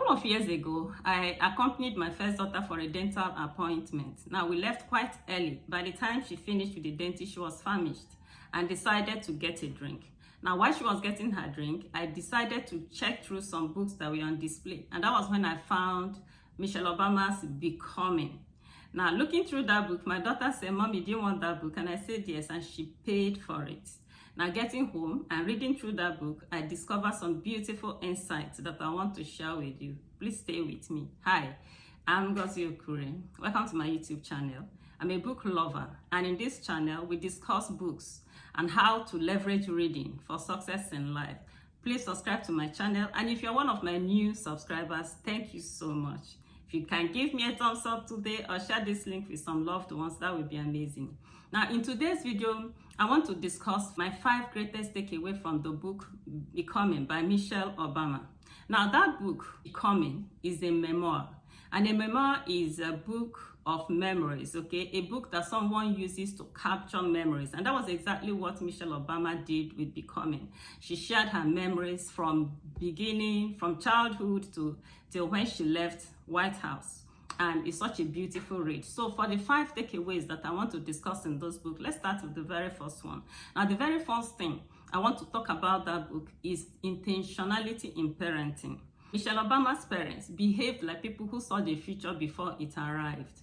couple of years ago, I accompanied my first daughter for a dental appointment. Now, we left quite early. By the time she finished with the dentist, she was famished and decided to get a drink. Now, while she was getting her drink, I decided to check through some books that were on display. And that was when I found Michelle Obama's Becoming. Now, looking through that book, my daughter said, "Mommy, do you want that book?" And I said yes, and she paid for it. Now, getting home and reading through that book, I discovered some beautiful insights that I want to share with you. Please stay with me. Hi, I'm Ngozi Okure. Welcome to my YouTube channel. I'm a book lover, and in this channel, we discuss books and how to leverage reading for success in life. Please subscribe to my channel, and if you're one of my new subscribers, thank you so much. If you can give me a thumbs up today or share this link with some loved ones, that would be amazing. Now, in today's video, I want to discuss my 5 greatest takeaways from the book Becoming by Michelle Obama. Now, that book, Becoming, is a memoir. And a memoir is a book of memories, okay? A book that someone uses to capture memories. And that was exactly what Michelle Obama did with Becoming. She shared her memories from beginning, from childhood till when she left White House. And it's such a beautiful read. So for the 5 takeaways that I want to discuss in this book, let's start with the very first one. Now, the very first thing I want to talk about that book is intentionality in parenting. Michelle Obama's parents behaved like people who saw the future before it arrived.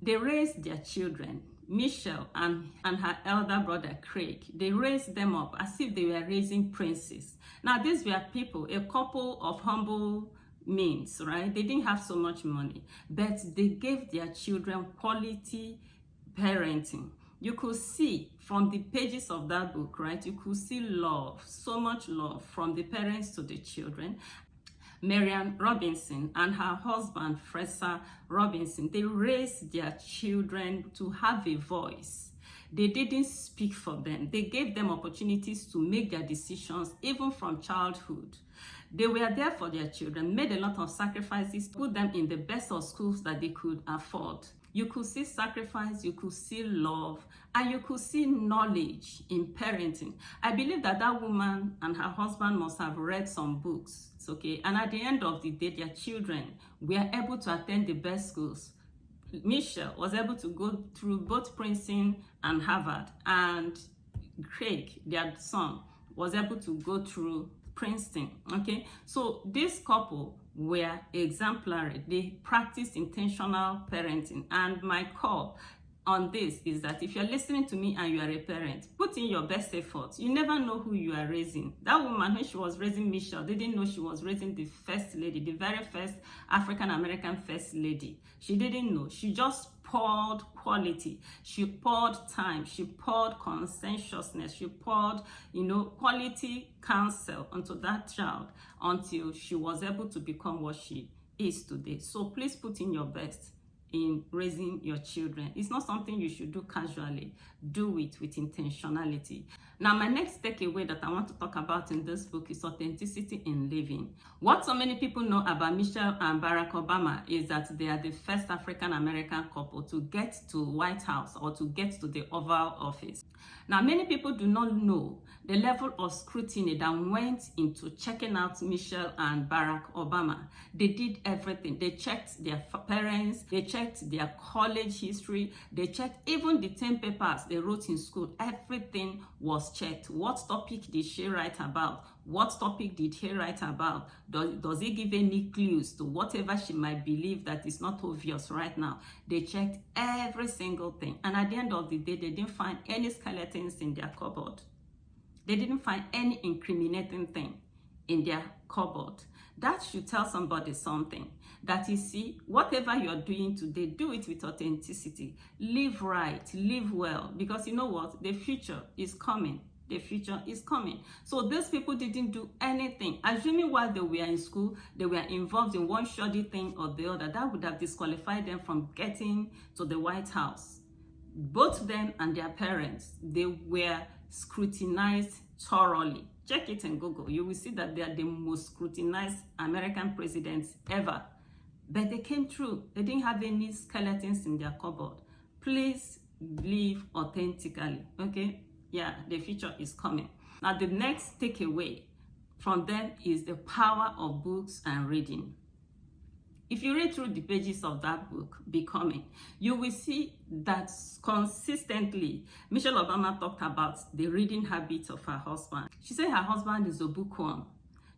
They raised their children, Michelle and her elder brother Craig. They raised them up as if they were raising princes. Now, these were people, a couple of humble means, right? They didn't have so much money, but they gave their children quality parenting. You could see from the pages of that book, right? You could see love, so much love from the parents to the children. Marian Robinson and her husband, Fraser Robinson, they raised their children to have a voice. They didn't speak for them. They gave them opportunities to make their decisions, even from childhood. They were there for their children, made a lot of sacrifices to put them in the best of schools that they could afford. You could see sacrifice, you could see love, and you could see knowledge in parenting. I believe that that woman and her husband must have read some books, it's okay? And at the end of the day, their children were able to attend the best schools. Michelle was able to go through both Princeton and Harvard, and Craig, their son, was able to go through Princeton, okay? So this couple were exemplary. They practiced intentional parenting, and my call on this is that if you're listening to me and you are a parent, put in your best effort. You never know who you are raising. That woman, when she was raising Michelle, didn't know she was raising the first lady, the very first African-American first lady. She didn't know. She just poured quality, she poured time, she poured conscientiousness, she poured, quality counsel onto that child until she was able to become what she is today. So please put in your best in raising your children. It's not something you should do casually. Do it with intentionality. Now, my next takeaway that I want to talk about in this book is authenticity in living. What so many people know about Michelle and Barack Obama is that they are the first African-American couple to get to White House or to get to the Oval Office. Now, many people do not know the level of scrutiny that went into checking out Michelle and Barack Obama. They did everything. They checked their parents, they checked their college history, they checked even the 10 papers they wrote in school. Everything was checked. What topic did she write about? What topic did he write about? Does he give any clues to whatever she might believe that is not obvious right now? They checked every single thing. And at the end of the day, they didn't find any skeletons in their cupboard. They didn't find any incriminating thing in their cupboard. That should tell somebody something. That you see, whatever you're doing today, do it with authenticity. Live right, live well. Because you know what? The future is coming. The future is coming. So these people didn't do anything. Assuming while they were in school, they were involved in one shoddy thing or the other, that would have disqualified them from getting to the White House. Both them and their parents, they were scrutinized thoroughly. Check it in Google. You will see that they are the most scrutinized American presidents ever. But they came through. They didn't have any skeletons in their cupboard. Please live authentically, okay? Yeah, the future is coming. Now, the next takeaway from them is the power of books and reading. If you read through the pages of that book, Becoming, you will see that consistently, Michelle Obama talked about the reading habits of her husband. She said her husband is a bookworm.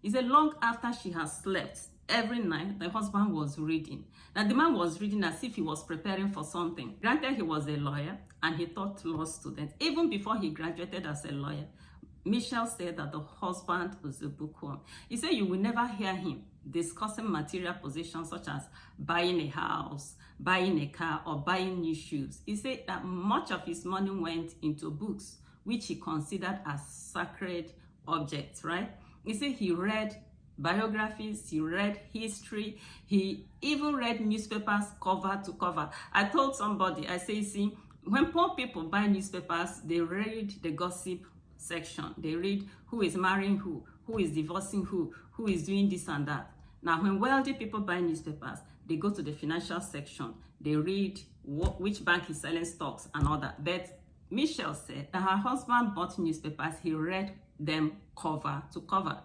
He said long after she has slept, every night, the husband was reading. Now, the man was reading as if he was preparing for something. Granted, he was a lawyer and he taught law students. Even before he graduated as a lawyer, Michelle said that the husband was a bookworm. He said you will never hear him discussing material possessions such as buying a house, buying a car, or buying new shoes. He said that much of his money went into books, which he considered as sacred objects, right? He said he read biographies, he read history, he even read newspapers cover to cover. I told somebody, I say, see, when poor people buy newspapers, they read the gossip section. They read who is marrying who is divorcing who is doing this and that. Now, when wealthy people buy newspapers, they go to the financial section. They read which bank is selling stocks and all that. But Michelle said that her husband bought newspapers. He read them cover to cover.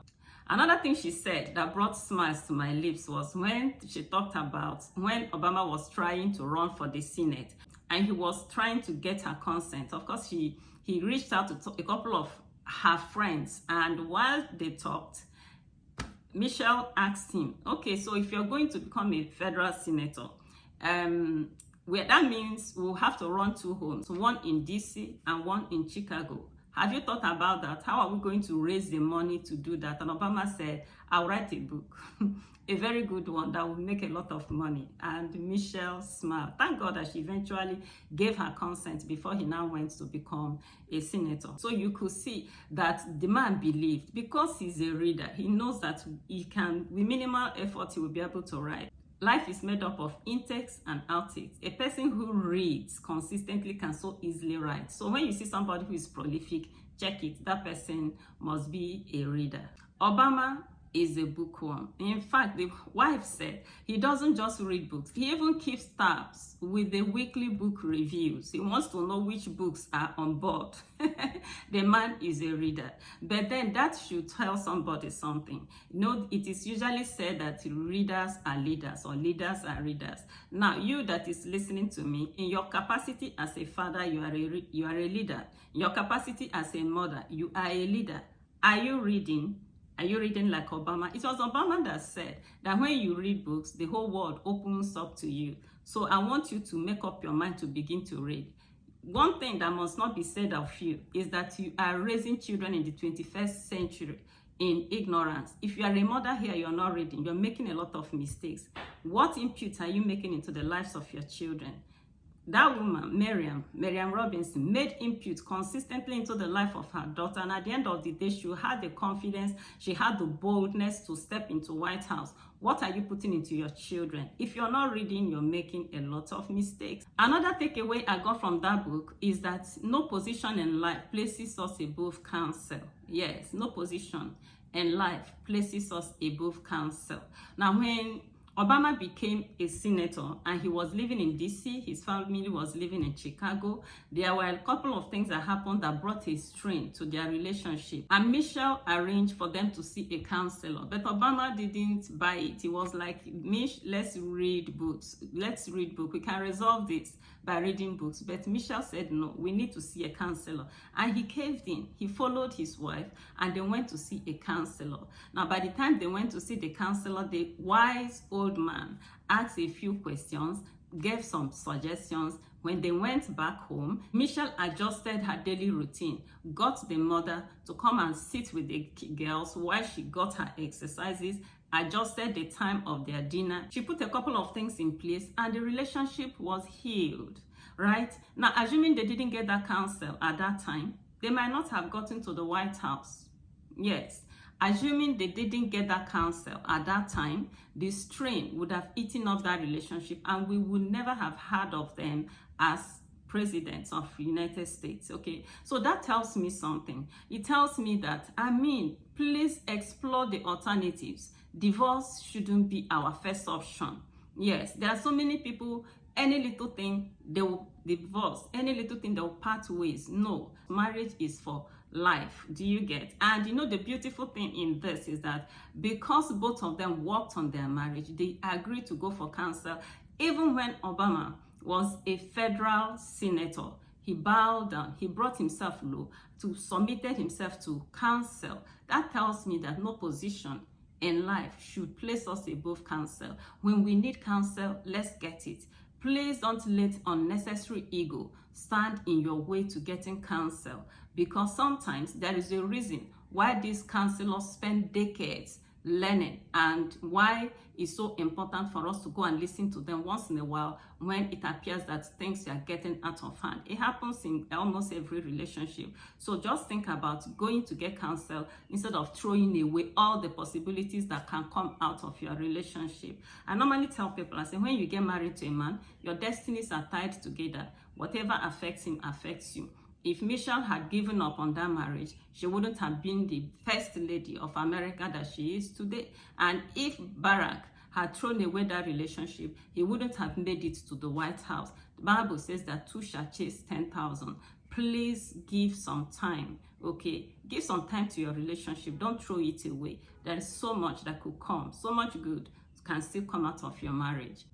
Another thing she said that brought smiles to my lips was when she talked about when Obama was trying to run for the Senate and he was trying to get her consent. Of course, he reached out to a couple of her friends, and while they talked, Michelle asked him, okay, so if you're going to become a federal senator, that means we'll have to run 2 homes, one in DC and one in Chicago. Have you thought about that? How are we going to raise the money to do that? And Obama said, I'll write a book, a very good one that will make a lot of money. And Michelle smiled. Thank God that she eventually gave her consent before he now went to become a senator. So you could see that the man believed, because he's a reader, he knows that he can, with minimal effort, he will be able to write. Life is made up of intakes and outtakes. A person who reads consistently can so easily write. So when you see somebody who is prolific, check it. That person must be a reader. Obama is a bookworm. In fact, the wife said he doesn't just read books. He even keeps tabs with the weekly book reviews. He wants to know which books are on board. The man is a reader. But then that should tell somebody something. You know, it is usually said that readers are leaders or leaders are readers. Now, you that is listening to me, in your capacity as a father, you are a leader. In your capacity as a mother, you are a leader. Are you reading? Are you reading like Obama? It was Obama that said that when you read books, the whole world opens up to you. So I want you to make up your mind to begin to read. One thing that must not be said of you is that you are raising children in the 21st century in ignorance. If you are a mother here, you're not reading, you're making a lot of mistakes. What input are you making into the lives of your children? That woman, Marian Robinson, made input consistently into the life of her daughter, and at the end of the day, she had the confidence, she had the boldness to step into White House. What are you putting into your children? If you're not reading, you're making a lot of mistakes. Another takeaway I got from that book is that no position in life places us above counsel. Yes, no position in life places us above counsel. Now, when Obama became a senator and he was living in DC, his family was living in Chicago, there were a couple of things that happened that brought a strain to their relationship. And Michelle arranged for them to see a counselor, but Obama didn't buy it. He was like, Mish, let's read books. Let's read books. We can resolve this by reading books. But Michelle said, no, we need to see a counselor. And he caved in. He followed his wife and they went to see a counselor. Now, by the time they went to see the counselor, the wise old man asked a few questions, gave some suggestions. When they went back home, Michelle adjusted her daily routine, got the mother to come and sit with the girls while she got her exercises, adjusted the time of their dinner. She put a couple of things in place and the relationship was healed, right? Now, assuming they didn't get that counsel at that time, they might not have gotten to the White House. Yes. Assuming they didn't get that counsel at that time, the strain would have eaten up that relationship and we would never have heard of them as presidents of the United States, okay? So that tells me something. It tells me that, please explore the alternatives. Divorce shouldn't be our first option. Yes, there are so many people, any little thing, they will divorce. Any little thing, they will part ways. No, marriage is for life. Do you get? And you know, the beautiful thing in this is that because both of them worked on their marriage, they agreed to go for counsel. Even when Obama was a federal senator, he bowed down, he brought himself low, to submitted himself to counsel. That tells me that no position in life should place us above counsel. When we need counsel, let's get it. Please don't let unnecessary ego stand in your way to getting counsel, because sometimes there is a reason why these counselors spend decades learning, and why it's so important for us to go and listen to them once in a while when it appears that things are getting out of hand. It happens in almost every relationship. So just think about going to get counsel instead of throwing away all the possibilities that can come out of your relationship. I normally tell people, I say, when you get married to a man, your destinies are tied together. Whatever affects him affects you. If Michelle had given up on that marriage, she wouldn't have been the first lady of America that she is today. And if Barack had thrown away that relationship, he wouldn't have made it to the White House. The Bible says that 2 shall chase 10,000. Please give some time, okay? Give some time to your relationship. Don't throw it away. There is so much that could come. So much good can still come out of your marriage.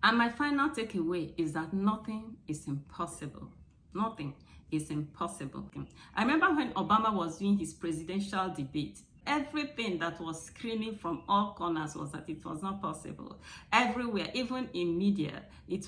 And my final takeaway is that nothing is impossible. Nothing is impossible. I remember when Obama was doing his presidential debate, everything that was screaming from all corners was that it was not possible. Everywhere, even in media, it's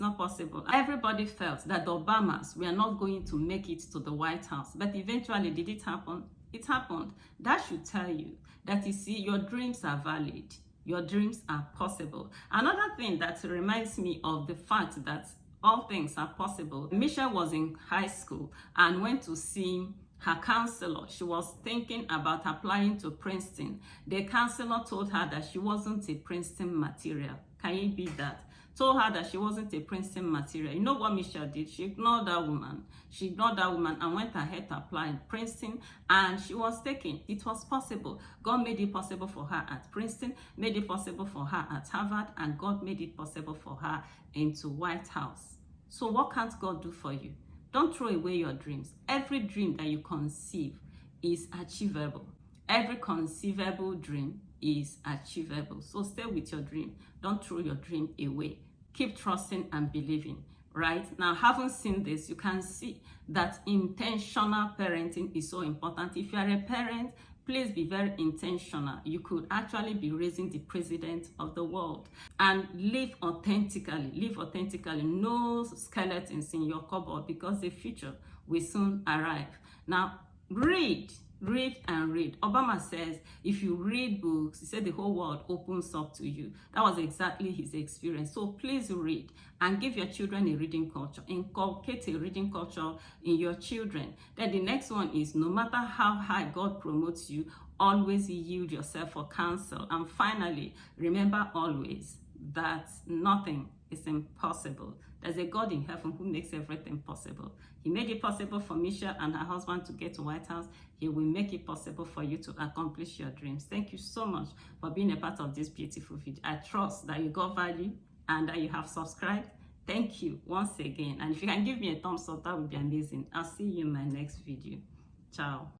not possible. Everybody felt that the Obamas were not going to make it to the White House. But eventually, did it happen? It happened. That should tell you that, you see, your dreams are valid. Your dreams are possible. Another thing that reminds me of the fact that all things are possible. Michelle was in high school and went to see her counselor. She was thinking about applying to Princeton. The counselor told her that she wasn't a Princeton material. Can you beat that? Told her that she wasn't a Princeton material. You know what Michelle did? She ignored that woman. She ignored that woman and went ahead to apply in Princeton, and she was taken. It was possible. God made it possible for her at Princeton, made it possible for her at Harvard, and God made it possible for her into White House. So what can't God do for you? Don't throw away your dreams. Every dream that you conceive is achievable. Every conceivable dream is achievable. So stay with your dream. Don't throw your dream away. Keep trusting and believing. Right? Now, having seen this, you can see that intentional parenting is so important. If you are a parent, please be very intentional. You could actually be raising the president of the world. And live authentically. Live authentically. No skeletons in your cupboard, because the future will soon arrive. Now, read and read. Obama says if you read books, he said the whole world opens up to you. That was exactly his experience. So please read and give your children a reading culture. Inculcate a reading culture in your children. Then the next one is, no matter how high God promotes you, always yield yourself for counsel. And finally, remember always that nothing is impossible. There's a God in heaven who makes everything possible. He made it possible for Michelle and her husband to get to White House. He will make it possible for you to accomplish your dreams. Thank you so much for being a part of this beautiful video. I trust that you got value and that you have subscribed. Thank you once again. And if you can give me a thumbs up, that would be amazing. I'll see you in my next video. Ciao.